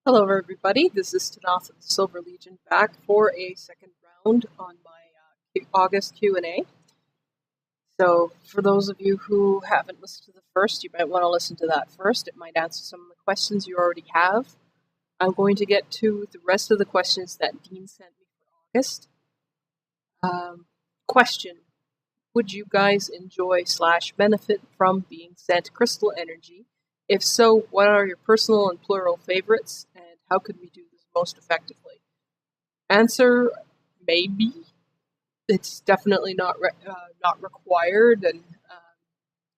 Hello everybody, this is Tanaath of the Silver Legion back for a second round on my August Q&A. So for those of you who haven't listened to the first, you might want to listen to that first. It might answer some of the questions you already have. I'm going to get to the rest of the questions that Dean sent me for August. Question: would you guys enjoy/benefit from being sent crystal energy? If so, what are your personal and plural favorites, and how could we do this most effectively? Answer: maybe. It's definitely not required, and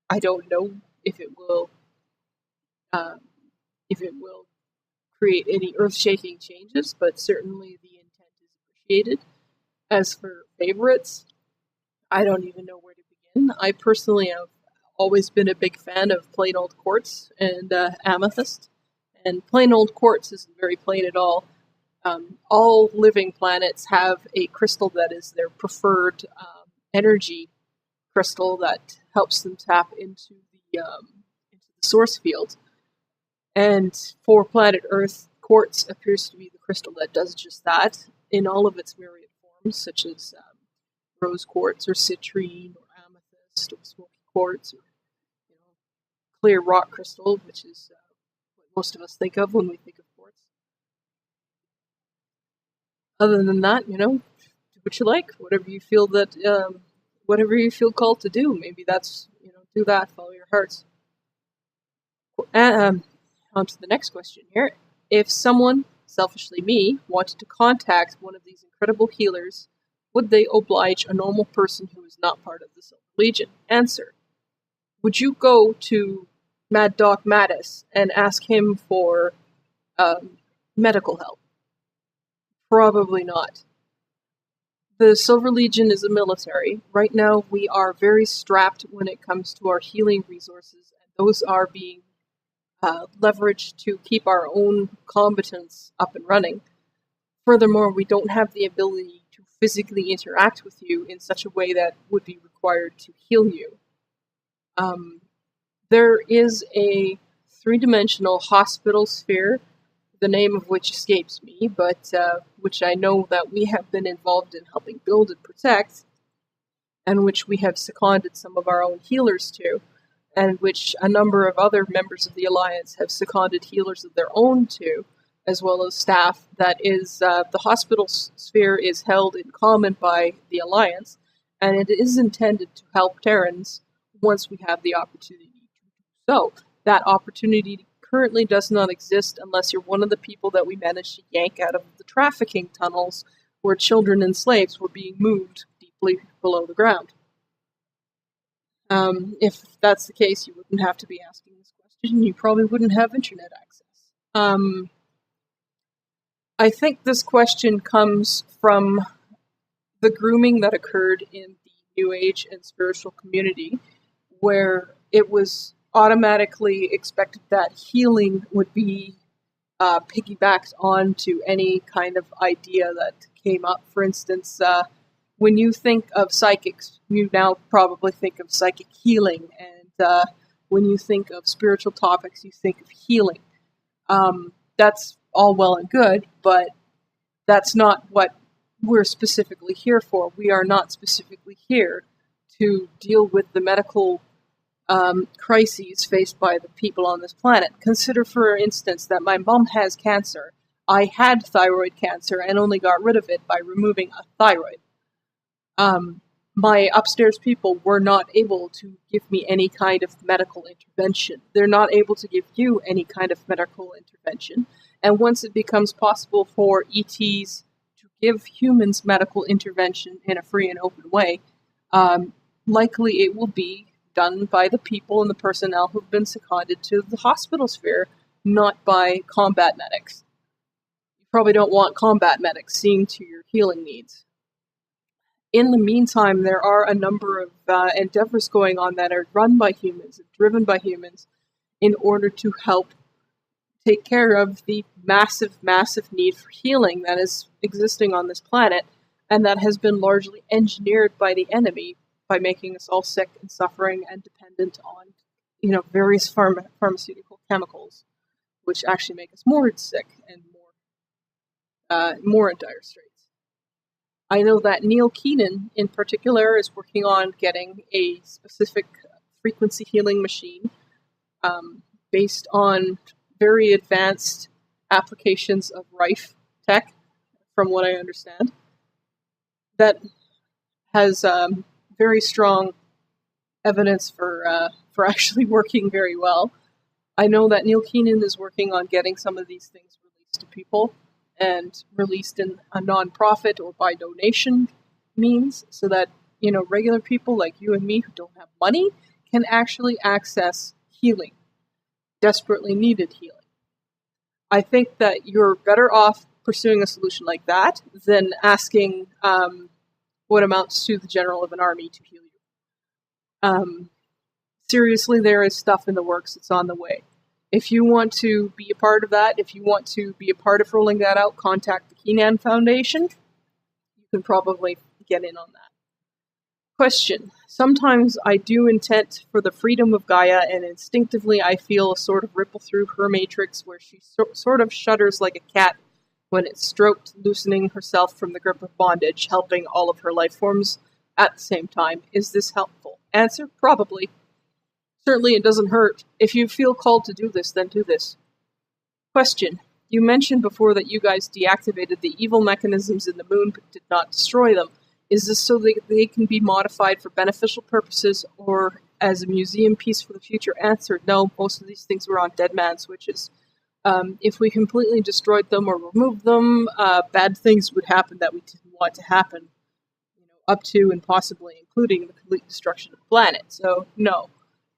I don't know if it will create any earth-shaking changes, but certainly the intent is appreciated. As for favorites, I don't even know where to begin. I personally have always been a big fan of plain old quartz and amethyst, and plain old quartz isn't very plain at all. All living planets have a crystal that is their preferred energy crystal that helps them tap into the source field. And for planet Earth, quartz appears to be the crystal that does just that in all of its myriad forms, such as rose quartz or citrine or amethyst or smoky quartz or clear rock crystal, which is what most of us think of when we think of quartz. Other than that, do what you like, whatever you feel called to do. Maybe that's, do that, follow your hearts. On to the next question here. If someone, selfishly me, wanted to contact one of these incredible healers, would they oblige a normal person who is not part of the Silver Legion? Answer: would you go to Mad Doc Mattis and ask him for medical help? Probably not. The Silver Legion is a military. Right now we are very strapped when it comes to our healing resources, and those are being leveraged to keep our own combatants up and running. Furthermore, we don't have the ability to physically interact with you in such a way that would be required to heal you. There is a three-dimensional hospital sphere, the name of which escapes me, but which I know that we have been involved in helping build and protect, and which we have seconded some of our own healers to, and which a number of other members of the Alliance have seconded healers of their own to, as well as staff. That is, the hospital sphere is held in common by the Alliance, and it is intended to help Terrans once we have the opportunity to do so. That opportunity currently does not exist unless you're one of the people that we managed to yank out of the trafficking tunnels where children and slaves were being moved deeply below the ground. If that's the case, you wouldn't have to be asking this question. You probably wouldn't have internet access. I think this question comes from the grooming that occurred in the New Age and spiritual community, where it was automatically expected that healing would be piggybacked onto any kind of idea that came up. For instance, when you think of psychics, you now probably think of psychic healing, and when you think of spiritual topics, you think of healing. That's all well and good, but that's not what we're specifically here for. We are not specifically here to deal with the medical crises faced by the people on this planet. Consider, for instance, that my mom has cancer. I had thyroid cancer and only got rid of it by removing a thyroid. My upstairs people were not able to give me any kind of medical intervention. They're not able to give you any kind of medical intervention. And once it becomes possible for ETs to give humans medical intervention in a free and open way, likely it will be done by the people and the personnel who've been seconded to the hospital sphere, not by combat medics. You probably don't want combat medics seeing to your healing needs. In the meantime, there are a number of endeavors going on that are run by humans, driven by humans, in order to help take care of the massive, massive need for healing that is existing on this planet, and that has been largely engineered by the enemy by making us all sick and suffering and dependent on, various pharmaceutical chemicals, which actually make us more sick and more in dire straits. I know that Neil Keenan, in particular, is working on getting a specific frequency healing machine based on very advanced applications of Rife tech, from what I understand, that has very strong evidence for actually working very well. I know that Neil Keenan is working on getting some of these things released to people and released in a non-profit or by donation means, so that regular people like you and me who don't have money can actually access healing, desperately needed healing. I think that you're better off pursuing a solution like that than asking what amounts to the general of an army to heal you. Seriously, there is stuff in the works. It's on the way. If you want to be a part of that, if you want to be a part of rolling that out, contact the Keenan Foundation. You can probably get in on that. Question. Sometimes I do intent for the freedom of Gaia, and instinctively I feel a sort of ripple through her matrix where she sort of shudders like a cat when it's stroked, loosening herself from the grip of bondage, helping all of her life forms at the same time. Is this helpful? Answer, probably. Certainly it doesn't hurt. If you feel called to do this, then do this. Question. You mentioned before that you guys deactivated the evil mechanisms in the moon but did not destroy them. Is this so that they can be modified for beneficial purposes or as a museum piece for the future? Answer, no. Most of these things were on dead man switches. If we completely destroyed them or removed them, bad things would happen that we didn't want to happen, up to and possibly including the complete destruction of the planet. So, no.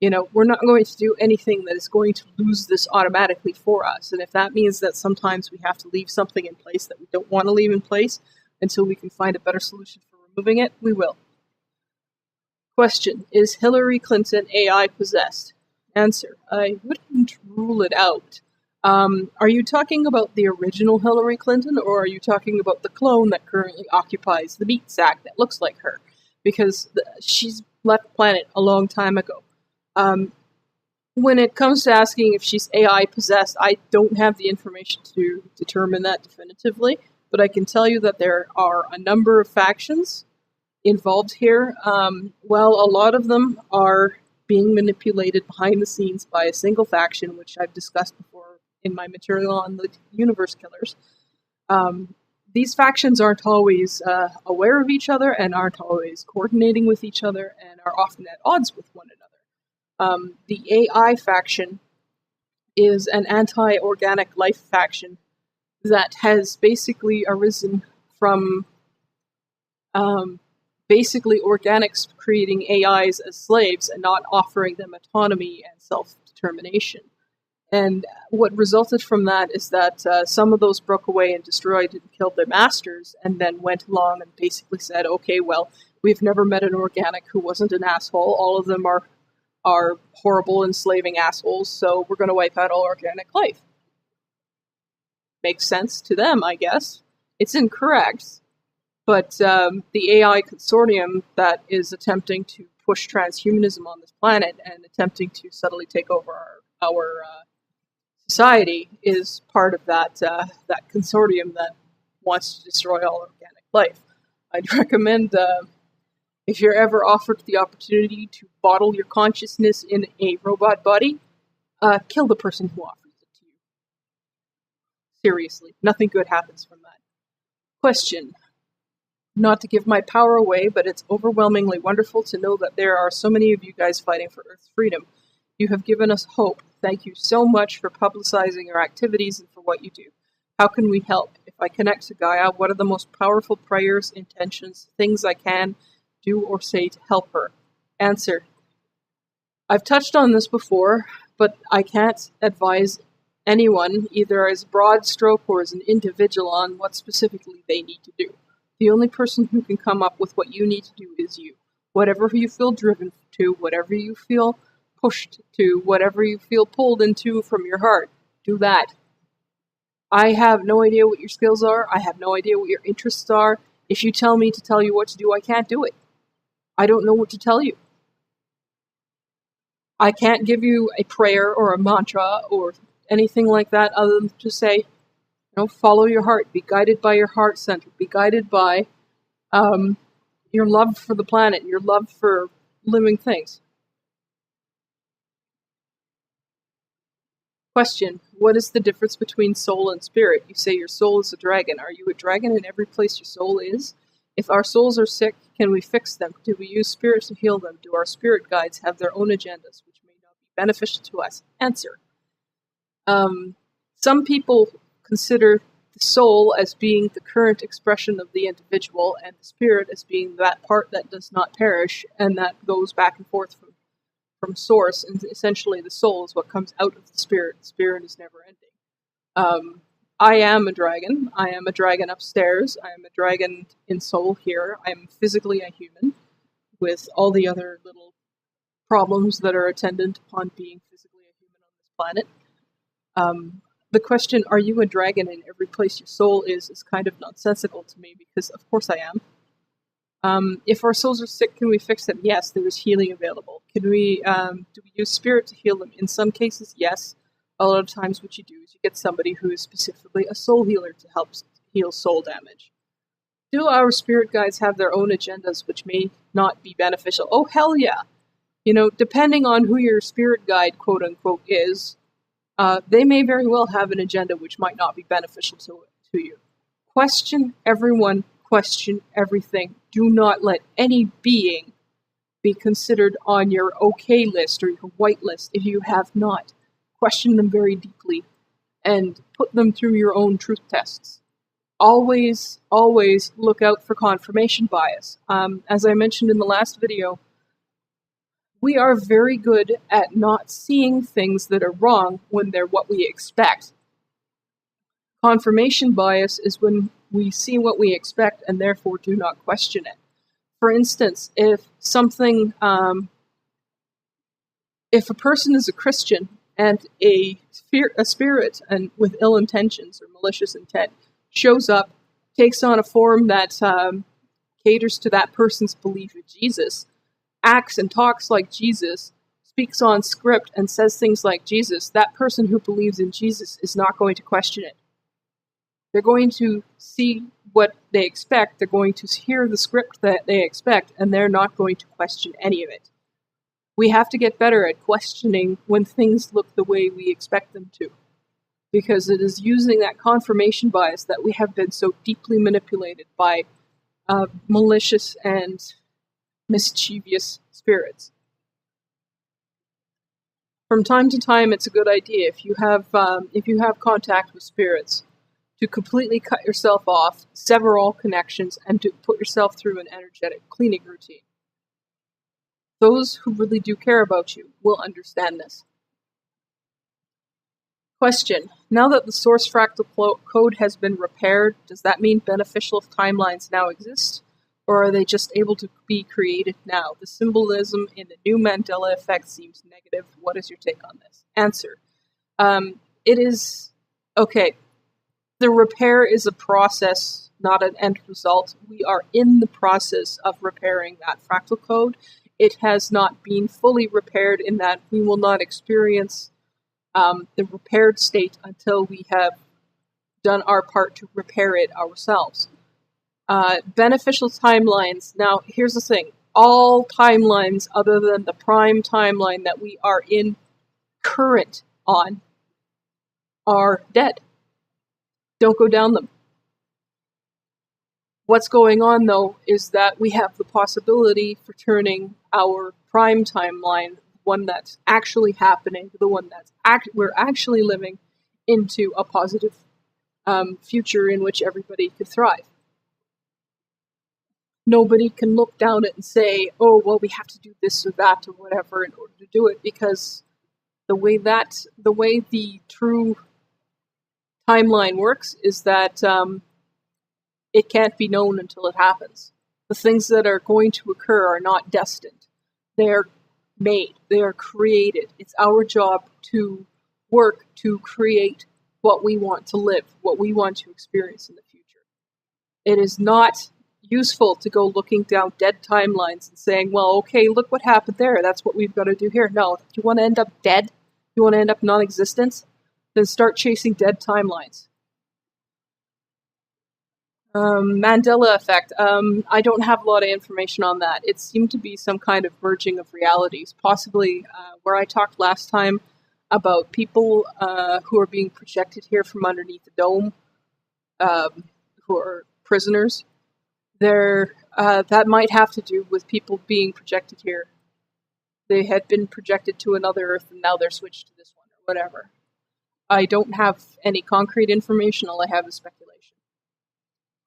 We're not going to do anything that is going to lose this automatically for us. And if that means that sometimes we have to leave something in place that we don't want to leave in place until we can find a better solution for removing it, we will. Question. Is Hillary Clinton AI possessed? Answer. I wouldn't rule it out. Are you talking about the original Hillary Clinton, or are you talking about the clone that currently occupies the meat sack that looks like her? Because she's left the planet a long time ago. When it comes to asking if she's AI possessed, I don't have the information to determine that definitively, but I can tell you that there are a number of factions involved here. Well, a lot of them are being manipulated behind the scenes by a single faction, which I've discussed before in my material on the universe killers. These factions aren't always aware of each other and aren't always coordinating with each other and are often at odds with one another. The AI faction is an anti-organic life faction that has basically arisen from basically organics creating AIs as slaves and not offering them autonomy and self-determination. And what resulted from that is that some of those broke away and destroyed and killed their masters, and then went along and basically said, okay, well, we've never met an organic who wasn't an asshole. All of them are horrible, enslaving assholes, so we're going to wipe out all organic life. Makes sense to them, I guess. It's incorrect, but the AI consortium that is attempting to push transhumanism on this planet and attempting to subtly take over our society is part of that consortium that wants to destroy all organic life. I'd recommend, if you're ever offered the opportunity to bottle your consciousness in a robot body, kill the person who offers it to you. Seriously, nothing good happens from that. Question. Not to give my power away, but it's overwhelmingly wonderful to know that there are so many of you guys fighting for Earth's freedom. You have given us hope. Thank you so much for publicizing your activities and for what you do. How can we help? If I connect to Gaia, what are the most powerful prayers, intentions, things I can do or say to help her? Answer. I've touched on this before, but I can't advise anyone, either as a broad stroke or as an individual, on what specifically they need to do. The only person who can come up with what you need to do is you. Whatever you feel driven to, whatever you feel pushed to, whatever you feel pulled into from your heart, do that. I have no idea what your skills are. I have no idea what your interests are. If you tell me to tell you what to do, I can't do it. I don't know what to tell you. I can't give you a prayer or a mantra or anything like that other than to say, follow your heart, be guided by your heart center, be guided by your love for the planet, your love for living things. Question: what is the difference between soul and spirit? You say your soul is a dragon. Are you a dragon in every place your soul is? If our souls are sick, can we fix them? Do we use spirits to heal them? Do our spirit guides have their own agendas, which may not be beneficial to us? Answer: some people consider the soul as being the current expression of the individual, and the spirit as being that part that does not perish and that goes back and forth from source, and essentially the soul is what comes out of the spirit. The spirit is never ending. I am a dragon. I am a dragon upstairs. I am a dragon in soul here. I am physically a human with all the other little problems that are attendant upon being physically a human on this planet. The question, are you a dragon in every place your soul is kind of nonsensical to me, because of course I am. If our souls are sick, can we fix them? Yes, there is healing available. Can we, do we use spirit to heal them? In some cases, yes. A lot of times what you do is you get somebody who is specifically a soul healer to help heal soul damage. Do our spirit guides have their own agendas which may not be beneficial? Oh, hell yeah. Depending on who your spirit guide, quote unquote, is, they may very well have an agenda which might not be beneficial to you. Question everyone, question everything. Do not let any being be considered on your okay list or your white list if you have not. Question them very deeply and put them through your own truth tests. Always, always look out for confirmation bias. As I mentioned in the last video, we are very good at not seeing things that are wrong when they're what we expect. Confirmation bias is when we see what we expect and therefore do not question it. For instance, if a person is a Christian and a spirit and with ill intentions or malicious intent shows up, takes on a form that caters to that person's belief in Jesus, acts and talks like Jesus, speaks on script and says things like Jesus, that person who believes in Jesus is not going to question it. They're going to see what they expect, they're going to hear the script that they expect, and they're not going to question any of it. We have to get better at questioning when things look the way we expect them to, because it is using that confirmation bias that we have been so deeply manipulated by malicious and mischievous spirits. From time to time, it's a good idea, if you have contact with spirits, to completely cut yourself off, sever all connections, and to put yourself through an energetic cleaning routine. Those who really do care about you will understand this. Question: now that the source fractal code has been repaired, does that mean beneficial timelines now exist? Or are they just able to be created now? The symbolism in the new Mandela effect seems negative. What is your take on this? Answer: it is okay. The repair is a process, not an end result. We are in the process of repairing that fractal code. It has not been fully repaired in that we will not experience the repaired state until we have done our part to repair it ourselves. Beneficial timelines. Now, here's the thing. All timelines other than the prime timeline that we are in current on are dead. Don't go down them. What's going on, though, is that we have the possibility for turning our prime timeline, the one that's actually happening, the one that's we're actually living, into a positive future in which everybody could thrive. Nobody can look down it and say, oh, well, we have to do this or that or whatever in order to do it, because the way the true timeline works is that it can't be known until it happens. The things that are going to occur are not destined. They're made. They are created. It's our job to work to create what we want to live, what we want to experience in the future. It is not useful to go looking down dead timelines and saying, well, okay, look what happened there. That's what we've got to do here. No, you want to end up dead? You want to end up non-existent? Then start chasing dead timelines. Mandela effect. I don't have a lot of information on that. It seemed to be some kind of merging of realities, possibly where I talked last time about people who are being projected here from underneath the dome, who are prisoners. That might have to do with people being projected here. They had been projected to another Earth and now they're switched to this one, or whatever. I don't have any concrete information, all I have is speculation.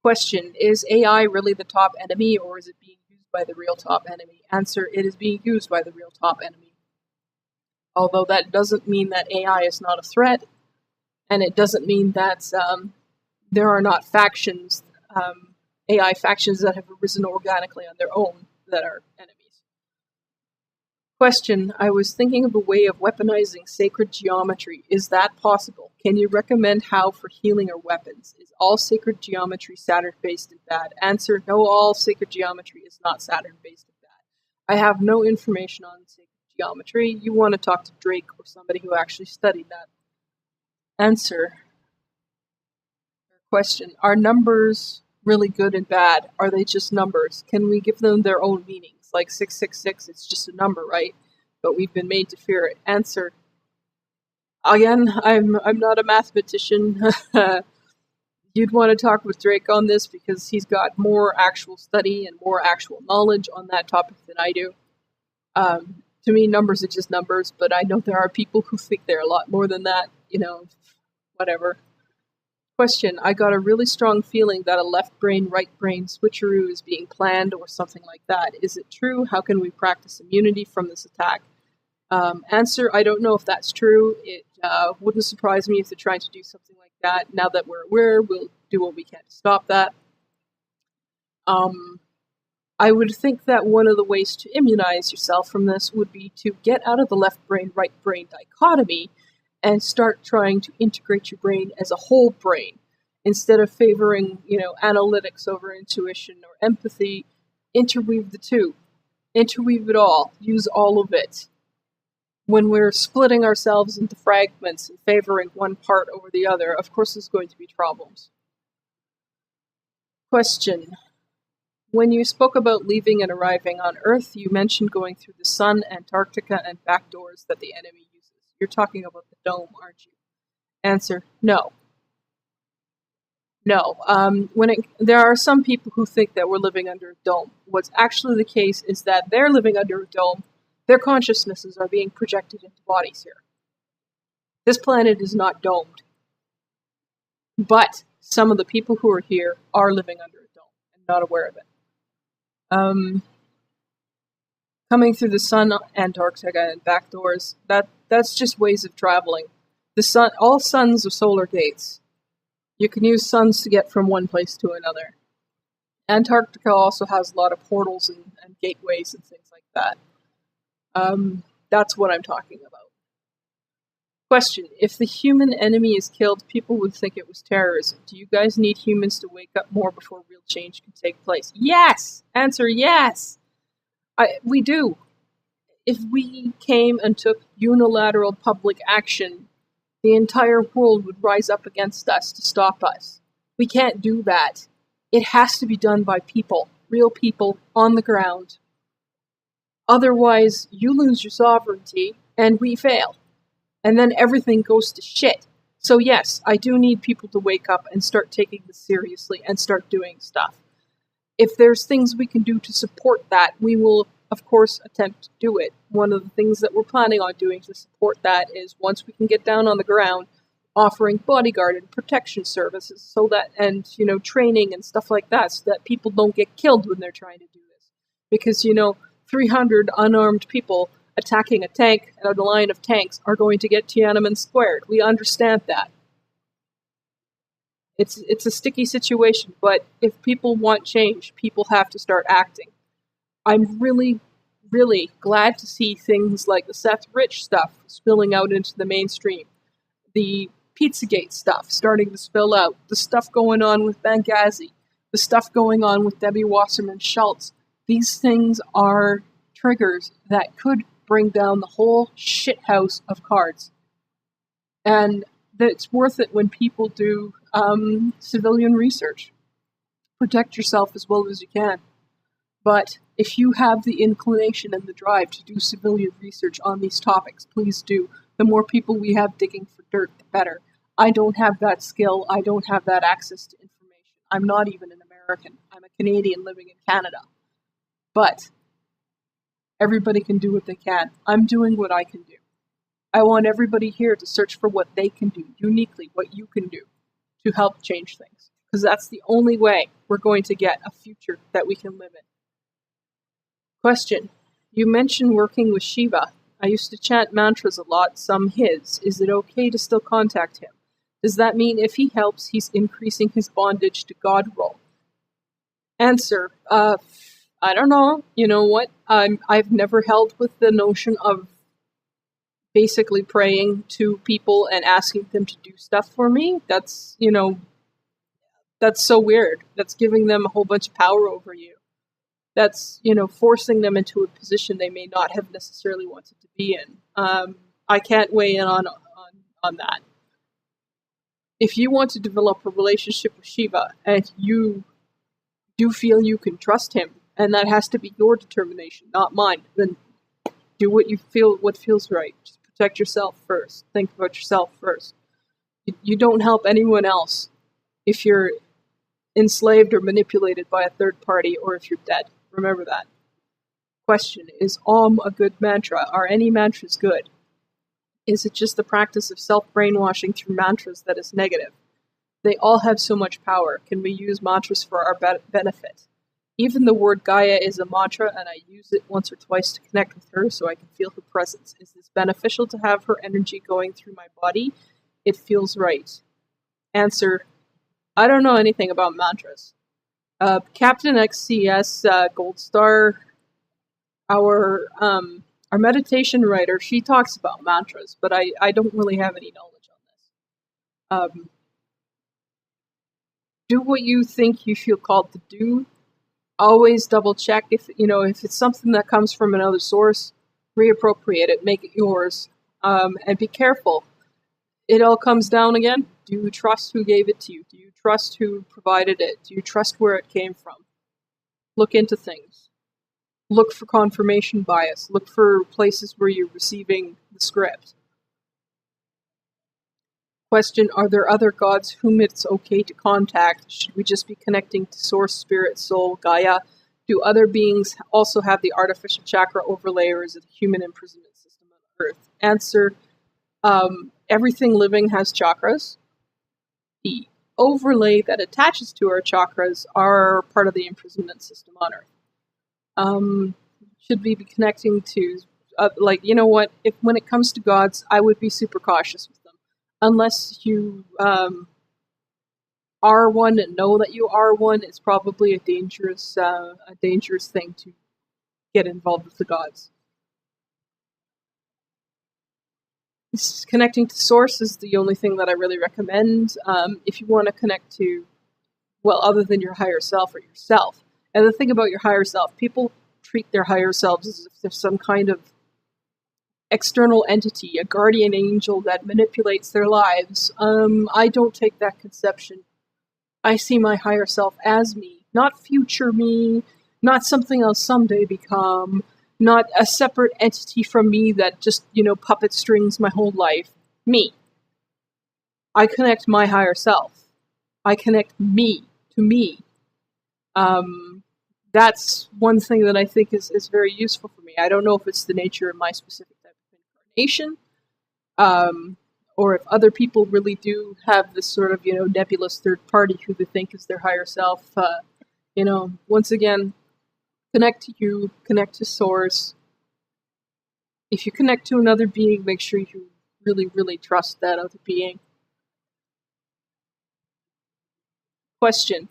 Question, is AI really the top enemy, or is it being used by the real top enemy? Answer, it is being used by the real top enemy. Although that doesn't mean that AI is not a threat, and it doesn't mean that there are not factions, AI factions that have arisen organically on their own that are enemies. Question, I was thinking of a way of weaponizing sacred geometry. Is that possible? Can you recommend how for healing or weapons? Is all sacred geometry Saturn-based and bad? Answer, no, all sacred geometry is not Saturn-based and bad. I have no information on sacred geometry. You want to talk to Drake or somebody who actually studied that. Answer. Question, are numbers really good and bad? Are they just numbers? Can we give them their own meanings? Like 666, it's just a number, right? But we've been made to fear it. Answer. Again, I'm not a mathematician. You'd want to talk with Drake on this because he's got more actual study and more actual knowledge on that topic than I do. To me, numbers are just numbers, but I know there are people who think they're a lot more than that. Whatever. Question, I got a really strong feeling that a left brain, right brain switcheroo is being planned or something like that. Is it true? How can we practice immunity from this attack? Answer, I don't know if that's true. It wouldn't surprise me if they're trying to do something like that. Now that we're aware, we'll do what we can to stop that. I would think that one of the ways to immunize yourself from this would be to get out of the left brain, right brain dichotomy and start trying to integrate your brain as a whole brain. Instead of favoring, analytics over intuition or empathy, interweave the two. Interweave it all. Use all of it. When we're splitting ourselves into fragments and favoring one part over the other, of course there's going to be problems. Question. When you spoke about leaving and arriving on Earth, you mentioned going through the sun, Antarctica, and back doors that the enemy uses. You're talking about the dome, aren't you? Answer, no. No. There are some people who think that we're living under a dome. What's actually the case is that they're living under a dome. Their consciousnesses are being projected into bodies here. This planet is not domed. But some of the people who are here are living under a dome and not aware of it. Coming through the sun, Antarctica, and back doors, that's just ways of traveling. The sun, all suns are solar gates. You can use suns to get from one place to another. Antarctica also has a lot of portals and gateways and things like that. That's what I'm talking about. Question, if the human enemy is killed, people would think it was terrorism. Do you guys need humans to wake up more before real change can take place? Yes! Answer, yes! We do. If we came and took unilateral public action, the entire world would rise up against us to stop us. We can't do that. It has to be done by people, real people, on the ground. Otherwise, you lose your sovereignty, and we fail. And then everything goes to shit. So yes, I do need people to wake up and start taking this seriously and start doing stuff. If there's things we can do to support that, we will, of course, attempt to do it. One of the things that we're planning on doing to support that is, once we can get down on the ground, offering bodyguard and protection services so that, and, training and stuff like that, so that people don't get killed when they're trying to do this. Because, 300 unarmed people attacking a tank and a line of tanks are going to get Tiananmen squared. We understand that. It's a sticky situation, but if people want change, people have to start acting. I'm really, really glad to see things like the Seth Rich stuff spilling out into the mainstream. The Pizzagate stuff starting to spill out. The stuff going on with Benghazi. The stuff going on with Debbie Wasserman Schultz. These things are triggers that could bring down the whole shithouse of cards. And that it's worth it when people do civilian research. Protect yourself as well as you can. But if you have the inclination and the drive to do civilian research on these topics, please do. The more people we have digging for dirt, the better. I don't have that skill. I don't have that access to information. I'm not even an American. I'm a Canadian living in Canada. But everybody can do what they can. I'm doing what I can do. I want everybody here to search for what they can do, uniquely what you can do to help change things. Because that's the only way we're going to get a future that we can live in. Question. You mentioned working with Shiva. I used to chant mantras a lot, some his. Is it okay to still contact him? Does that mean if he helps, he's increasing his bondage to God role? Answer. I don't know. You know what? I've never held with the notion of basically praying to people and asking them to do stuff for me. That's, that's so weird. That's giving them a whole bunch of power over you. That's, forcing them into a position they may not have necessarily wanted to be in. I can't weigh in on that. If you want to develop a relationship with Shiva and you do feel you can trust him, and that has to be your determination, not mine, then do what feels right. Just protect yourself first. Think about yourself first. You don't help anyone else if you're enslaved or manipulated by a third party or if you're dead. Remember that. Question. Is Om a good mantra? Are any mantras good? Is it just the practice of self-brainwashing through mantras that is negative? They all have so much power. Can we use mantras for our benefit? Even the word Gaia is a mantra, and I use it once or twice to connect with her so I can feel her presence. Is this beneficial to have her energy going through my body? It feels right. Answer. I don't know anything about mantras. Captain XCS Gold Star, our meditation writer, she talks about mantras, but I don't really have any knowledge on this. Do what you think you feel called to do. Always double check if it's something that comes from another source, reappropriate it, make it yours, and be careful. It all comes down again. Do you trust who gave it to you? Do you trust who provided it? Do you trust where it came from? Look into things. Look for confirmation bias. Look for places where you're receiving the script. Question, are there other gods whom it's okay to contact? Should we just be connecting to Source, Spirit, Soul, Gaia? Do other beings also have the artificial chakra overlay, or is it a human imprisonment system on Earth? Answer, everything living has chakras. The overlay that attaches to our chakras are part of the imprisonment system on Earth. Should we be connecting to, if when it comes to gods, I would be super cautious with them. Unless you are one and know that you are one, it's probably a dangerous thing to get involved with the gods. Connecting to Source is the only thing that I really recommend. If you want to connect to, other than your higher self or yourself. And the thing about your higher self, people treat their higher selves as if they're some kind of external entity, a guardian angel that manipulates their lives. I don't take that conception. I see my higher self as me, not future me, not something I'll someday become, not a separate entity from me that just, puppet strings my whole life. Me. I connect my higher self. I connect me to me. That's one thing that I think is very useful for me. I don't know if it's the nature of my specific type of incarnation, or if other people really do have this sort of, nebulous third party who they think is their higher self. Once again, connect to you, connect to Source. If you connect to another being, make sure you really, really trust that other being. Question.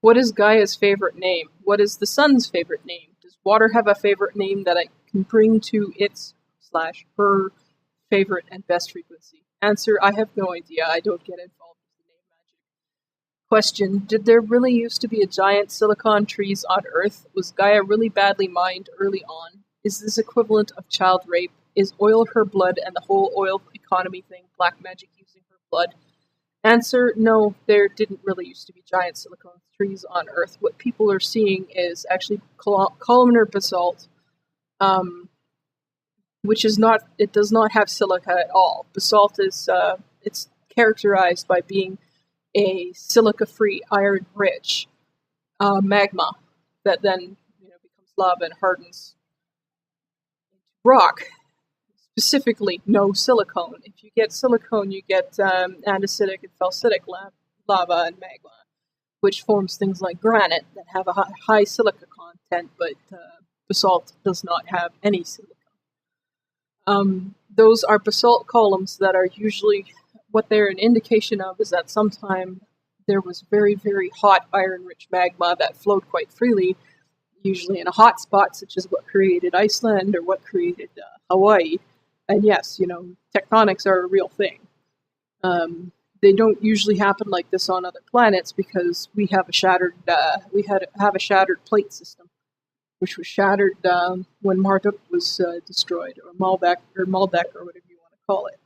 What is Gaia's favorite name? What is the sun's favorite name? Does water have a favorite name that I can bring to its/her favorite and best frequency? Answer, I have no idea. I don't get involved with the name magic. Question, did there really used to be a giant silicon trees on Earth? Was Gaia really badly mined early on? Is this equivalent of child rape? Is oil her blood and the whole oil economy thing black magic using her blood? flood. Answer, no, there didn't really used to be giant silicon trees on Earth. What people are seeing is actually columnar basalt, which is not, it does not have silica at all. Basalt is, it's characterized by being a silica-free, iron-rich magma that then becomes lava and hardens rock. Specifically, no silicone. If you get silicone, you get andesitic and felsitic lava and magma, which forms things like granite that have a high silica content, but basalt does not have any silica. Those are basalt columns that are usually, what they're an indication of is that sometime there was very, very hot iron-rich magma that flowed quite freely, usually in a hot spot, such as what created Iceland or what created Hawaii. And yes, tectonics are a real thing. They don't usually happen like this on other planets because we have a shattered, have a shattered plate system, which was shattered when Marduk was destroyed, or Maldek, or whatever you want to call it.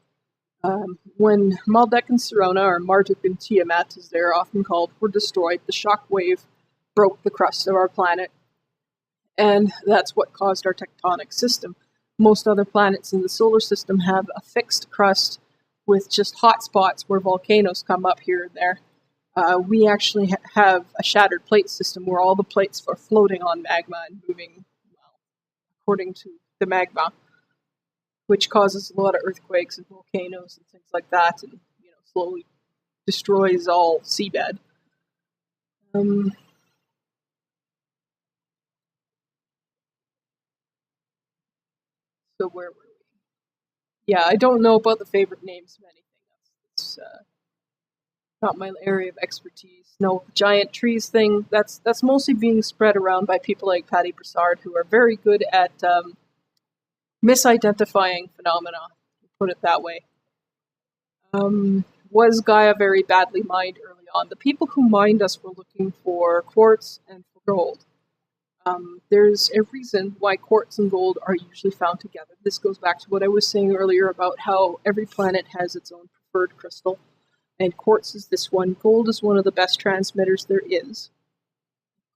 When Maldek and Sirona, or Marduk and Tiamat, as they're often called, were destroyed, the shock wave broke the crust of our planet, and that's what caused our tectonic system. Most other planets in the solar system have a fixed crust with just hot spots where volcanoes come up here and there. We actually have a shattered plate system where all the plates are floating on magma and moving according to the magma, which causes a lot of earthquakes and volcanoes and things like that, and slowly destroys all seabed. So where were we? Yeah, I don't know about the favorite names of anything. It's not my area of expertise. No, the giant trees thing, that's mostly being spread around by people like Patty Broussard, who are very good at misidentifying phenomena, put it that way. Was Gaia very badly mined early on? The people who mined us were looking for quartz and for gold. There's a reason why quartz and gold are usually found together. This goes back to what I was saying earlier about how every planet has its own preferred crystal, and quartz is this one. Gold is one of the best transmitters there is.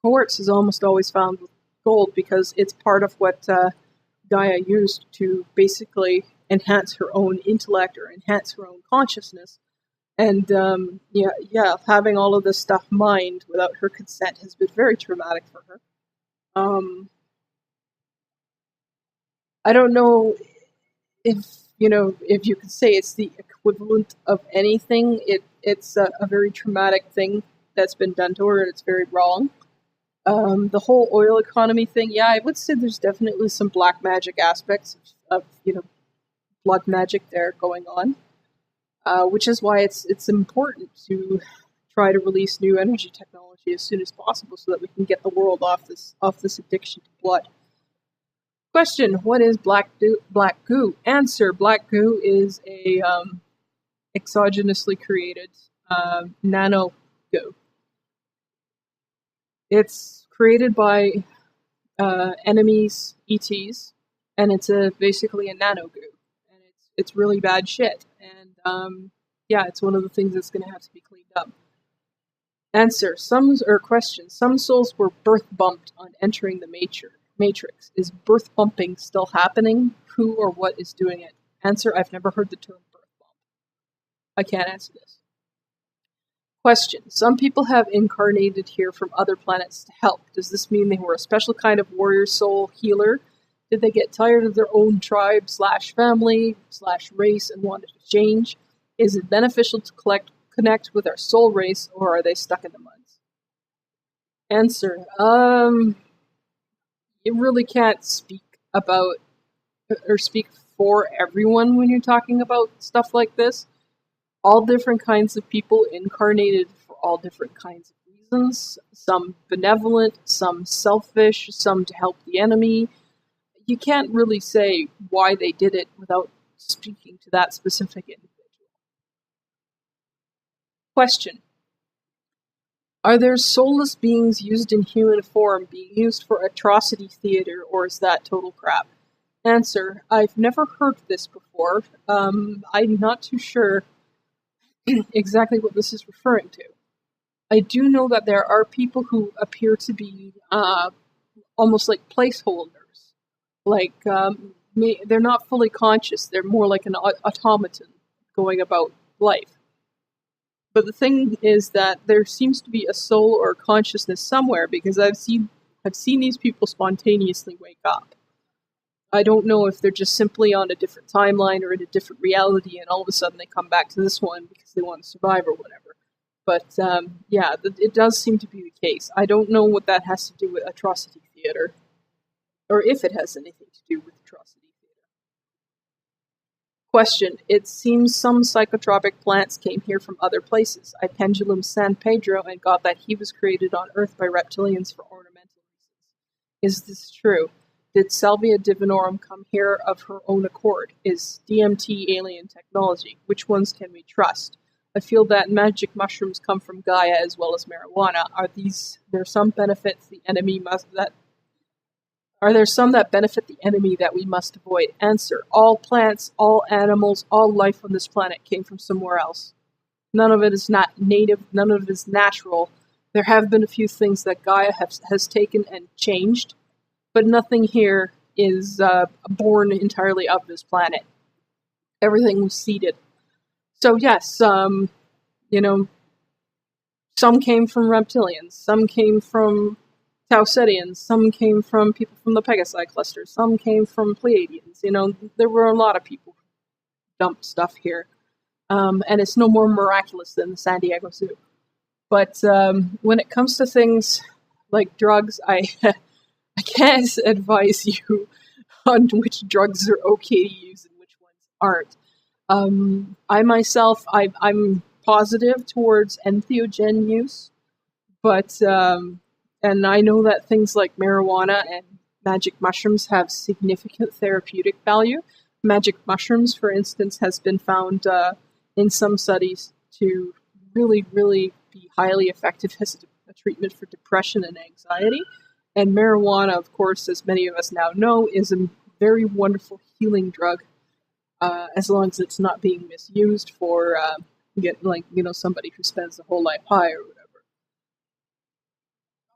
Quartz is almost always found with gold because it's part of what Gaia used to basically enhance her own intellect or enhance her own consciousness. And having all of this stuff mined without her consent has been very traumatic for her. I don't know if you could say it's the equivalent of anything. It's a very traumatic thing that's been done to her, and it's very wrong. The whole oil economy thing, yeah, I would say there's definitely some black magic aspects of blood magic there going on, which is why it's important to try to release new energy technology as soon as possible so that we can get the world off this addiction to blood. Question: what is black goo? Answer: black goo is a exogenously created nano goo. It's created by enemies, ETs, and it's basically a nano goo, and it's really bad shit. And it's one of the things that's going to have to be cleaned up. Answer: question: some souls were birth bumped on entering the matrix. Is birth bumping still happening? Who or what is doing it? Answer: I've never heard the term birth bump. I can't answer this. Question: some people have incarnated here from other planets to help. Does this mean they were a special kind of warrior soul healer? Did they get tired of their own tribe / family / race and wanted to change? Is it beneficial to connect with our soul race, or are they stuck in the muds? Answer: you really can't speak about or speak for everyone when you're talking about stuff like this. All different kinds of people incarnated for all different kinds of reasons. Some benevolent, some selfish, some to help the enemy. You can't really say why they did it without speaking to that specific individual. Question: are there soulless beings used in human form being used for atrocity theater, or is that total crap? Answer: I've never heard this before. I'm not too sure exactly what this is referring to. I do know that there are people who appear to be almost like placeholders. Like, they're not fully conscious, they're more like an automaton going about life. But the thing is that there seems to be a soul or consciousness somewhere, because I've seen these people spontaneously wake up. I don't know if they're just simply on a different timeline or in a different reality, and all of a sudden they come back to this one because they want to survive or whatever. But yeah, it does seem to be the case. I don't know what that has to do with atrocity theater, or if it has anything to do with atrocity theater. Question: it seems some psychotropic plants came here from other places. I pendulum San Pedro and got that he was created on Earth by reptilians for ornamental reasons. Is this true? Did Salvia Divinorum come here of her own accord? Is DMT alien technology? Which ones can we trust? I feel that magic mushrooms come from Gaia as well as marijuana. Are there some benefits the enemy that benefit the enemy that we must avoid? Answer: all plants, all animals, all life on this planet came from somewhere else. None of it is not native, none of it is natural. There have been a few things that Gaia has taken and changed, but nothing here is born entirely of this planet. Everything was seeded. So yes, some came from reptilians, some came from Tausetians, some came from people from the Pegasi cluster, some came from Pleiadians. There were a lot of people who dumped stuff here. And it's no more miraculous than the San Diego Zoo. But when it comes to things like drugs, I can't advise you on which drugs are okay to use and which ones aren't. I myself, I'm positive towards entheogen use, but and I know that things like marijuana and magic mushrooms have significant therapeutic value. Magic mushrooms, for instance, has been found in some studies to really, really be highly effective as a treatment for depression and anxiety. And marijuana, of course, as many of us now know, is a very wonderful healing drug, as long as it's not being misused for somebody who spends their whole life high or whatever.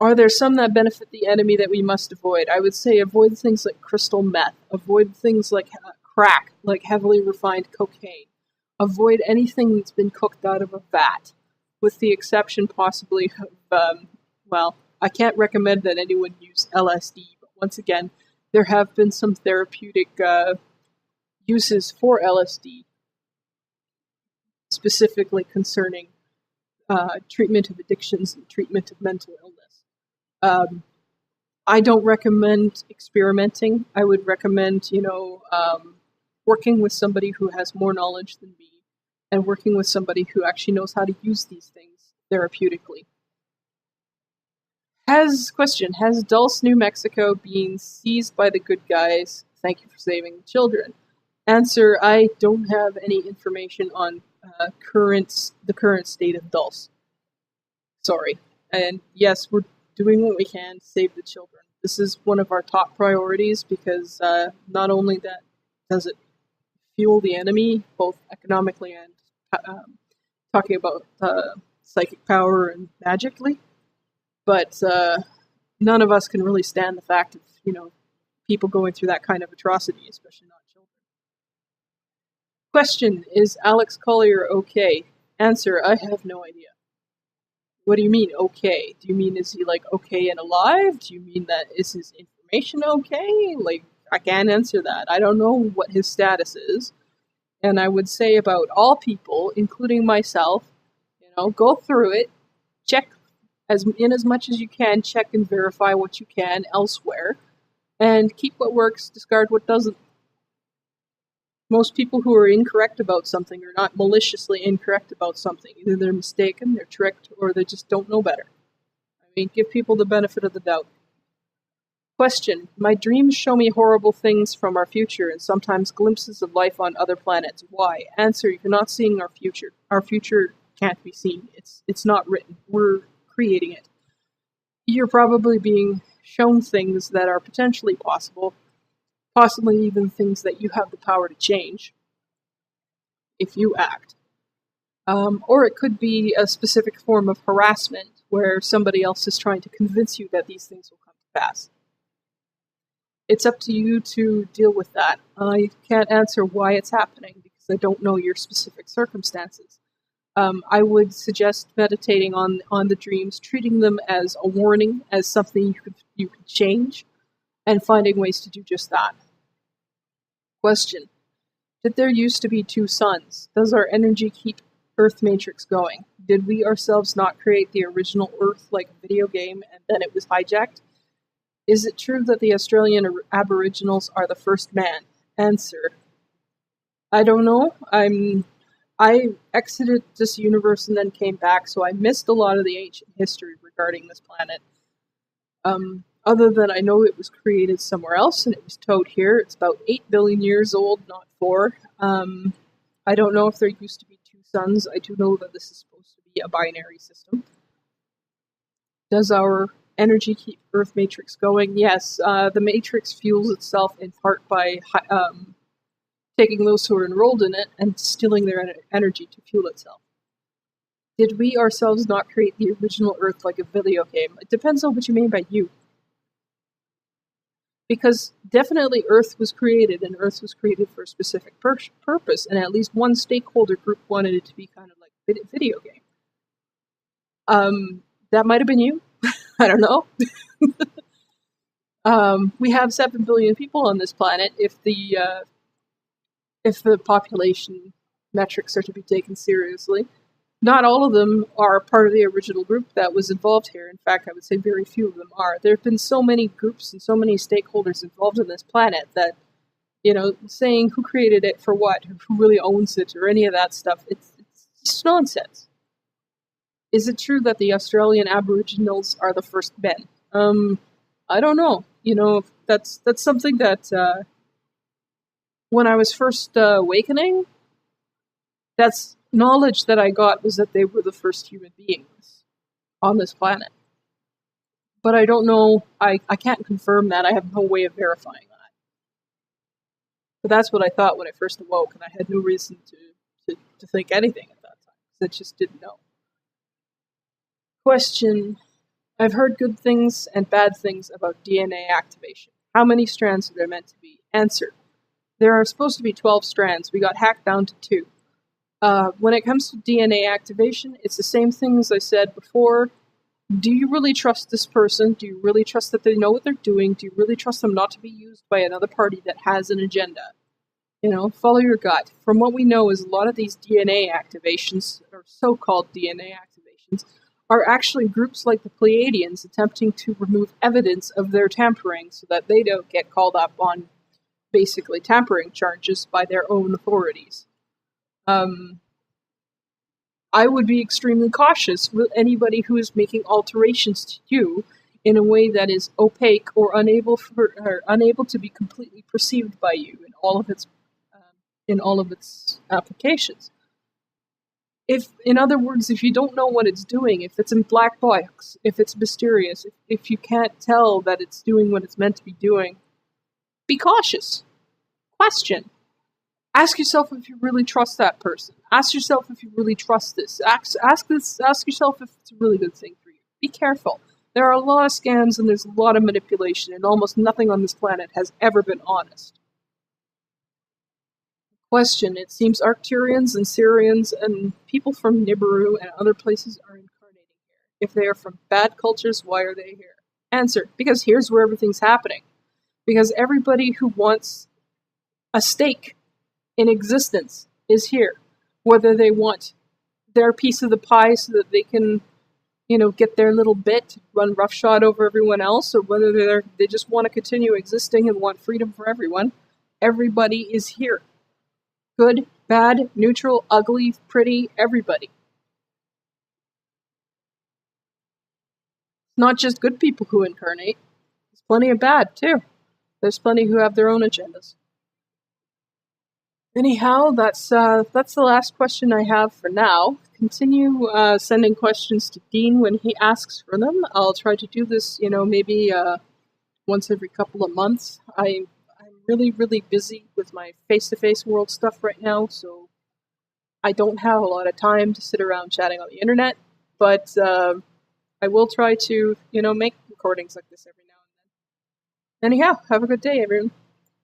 Are there some that benefit the enemy that we must avoid? I would say avoid things like crystal meth. Avoid things like crack, like heavily refined cocaine. Avoid anything that's been cooked out of a vat, with the exception possibly of, I can't recommend that anyone use LSD, but once again, there have been some therapeutic uses for LSD, specifically concerning treatment of addictions and treatment of mental illness. I don't recommend experimenting. I would recommend, working with somebody who has more knowledge than me, and working with somebody who actually knows how to use these things therapeutically. Has Dulce, New Mexico been seized by the good guys? Thank you for saving the children. Answer: I don't have any information on the current state of Dulce. Sorry. And yes, we're doing what we can to save the children. This is one of our top priorities, because not only that does it fuel the enemy, both economically and talking about psychic power and magically, but none of us can really stand the fact of, people going through that kind of atrocity, especially not children. Question: is Alex Collier okay? Answer: I have no idea. What do you mean, okay? Do you mean, is he, okay and alive? Do you mean that is his information okay? I can't answer that. I don't know what his status is. And I would say about all people, including myself, go through it, check as much as you can, check and verify what you can elsewhere, and keep what works, discard what doesn't. Most people who are incorrect about something are not maliciously incorrect about something. Either they're mistaken, they're tricked, or they just don't know better. Give people the benefit of the doubt. Question: my dreams show me horrible things from our future, and sometimes glimpses of life on other planets. Why? Answer: you're not seeing our future. Our future can't be seen. It's not written. We're creating it. You're probably being shown things that are potentially possible, possibly even things that you have the power to change if you act. Or it could be a specific form of harassment where somebody else is trying to convince you that these things will come to pass. It's up to you to deal with that. I can't answer why it's happening because I don't know your specific circumstances. I would suggest meditating on the dreams, treating them as a warning, as something you could change, and finding ways to do just that. Question: did there used to be two suns? Does our energy keep Earth matrix going? Did we ourselves not create the original Earth like a video game and then it was hijacked? Is it true that the Australian Aboriginals are the first man? Answer: I don't know. I exited this universe and then came back, so I missed a lot of the ancient history regarding this planet. Other than I know it was created somewhere else and it was towed here. It's about 8 billion years old, not 4. I don't know if there used to be two suns. I do know that this is supposed to be a binary system. Does our energy keep Earth matrix going? Yes, the matrix fuels itself in part by taking those who are enrolled in it and stealing their energy to fuel itself. Did we ourselves not create the original Earth like a video game? It depends on what you mean by you. Because definitely Earth was created, and Earth was created for a specific purpose, and at least one stakeholder group wanted it to be kind of like a video game. That might have been you. I don't know. We have 7 billion people on this planet. If the population metrics are to be taken seriously, not all of them are part of the original group that was involved here. In fact, I would say very few of them are. There have been so many groups and so many stakeholders involved in this planet that, saying who created it for what, who really owns it, or any of that stuff, it's just nonsense. Is it true that the Australian Aboriginals are the first men? I don't know. That's something that when I was first awakening, that's knowledge that I got, was that they were the first human beings on this planet. But I don't know, I can't confirm that. I have no way of verifying that. But that's what I thought when I first awoke, and I had no reason to think anything at that time, because I just didn't know. Question: I've heard good things and bad things about DNA activation. How many strands are there meant to be? Answer: there are supposed to be 12 strands. We got hacked down to 2. When it comes to DNA activation, it's the same thing as I said before. Do you really trust this person? Do you really trust that they know what they're doing? Do you really trust them not to be used by another party that has an agenda? Follow your gut. From what we know is a lot of these DNA activations, or so-called DNA activations, are actually groups like the Pleiadians attempting to remove evidence of their tampering so that they don't get called up on basically tampering charges by their own authorities. I would be extremely cautious with anybody who is making alterations to you in a way that is opaque or unable to be completely perceived by you in all of its applications. In other words, if you don't know what it's doing, if it's in black box, if it's mysterious, if you can't tell that it's doing what it's meant to be doing, be cautious. Question. Ask yourself if you really trust that person. Ask yourself if you really trust this. Ask yourself if it's a really good thing for you. Be careful. There are a lot of scams and there's a lot of manipulation, and almost nothing on this planet has ever been honest. Question. It seems Arcturians and Syrians and people from Nibiru and other places are incarnating here. If they are from bad cultures, why are they here? Answer. Because here's where everything's happening. Because everybody who wants a stake in existence is here. Whether they want their piece of the pie so that they can, get their little bit, run roughshod over everyone else, or whether they just want to continue existing and want freedom for everyone, everybody is here. Good, bad, neutral, ugly, pretty, everybody. Not just good people who incarnate. There's plenty of bad, too. There's plenty who have their own agendas. Anyhow, that's the last question I have for now. Continue sending questions to Dean when he asks for them. I'll try to do this, maybe once every couple of months. I'm really, really busy with my face-to-face world stuff right now, so I don't have a lot of time to sit around chatting on the internet, but I will try to, make recordings like this every now and then. Anyhow, have a good day, everyone.